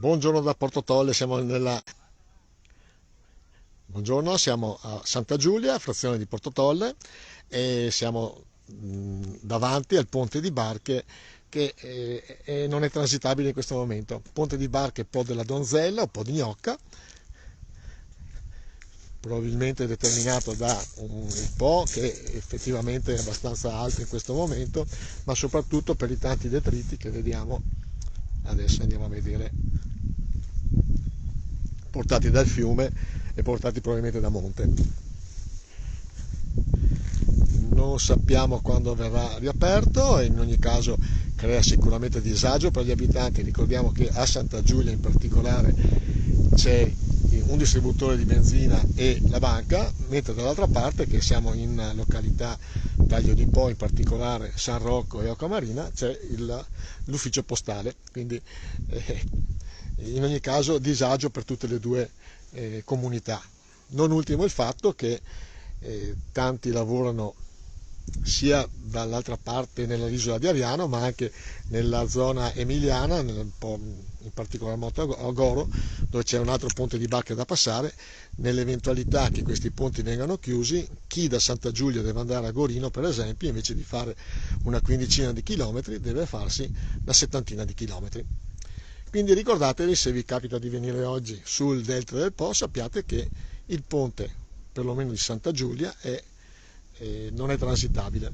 Buongiorno da Porto Tolle, siamo a Santa Giulia, frazione di Porto Tolle, e siamo davanti al ponte di barche che non è transitabile in questo momento. Ponte di barche Po della Donzella o Po di Gnocca, probabilmente determinato da un Po che effettivamente è abbastanza alto in questo momento, ma soprattutto per i tanti detriti che vediamo. Adesso andiamo a vedere, portati dal fiume e portati probabilmente da monte. Non sappiamo quando verrà riaperto e in ogni caso crea sicuramente disagio per gli abitanti. Ricordiamo che a Santa Giulia in particolare c'è un distributore di benzina e la banca, mentre dall'altra parte, che siamo in località Taglio di Po, in particolare San Rocco e Occamarina, c'è l'ufficio postale, quindi in ogni caso disagio per tutte le due comunità. Non ultimo il fatto che tanti lavorano sia dall'altra parte nell'isola di Ariano, ma anche nella zona emiliana, in particolar modo a Goro, dove c'è un altro ponte di barche da passare. Nell'eventualità che questi ponti vengano chiusi, chi da Santa Giulia deve andare a Gorino, per esempio, invece di fare una quindicina di chilometri, deve farsi una settantina di chilometri. Quindi ricordatevi, se vi capita di venire oggi sul delta del Po, sappiate che il ponte, perlomeno di Santa Giulia, non è transitabile.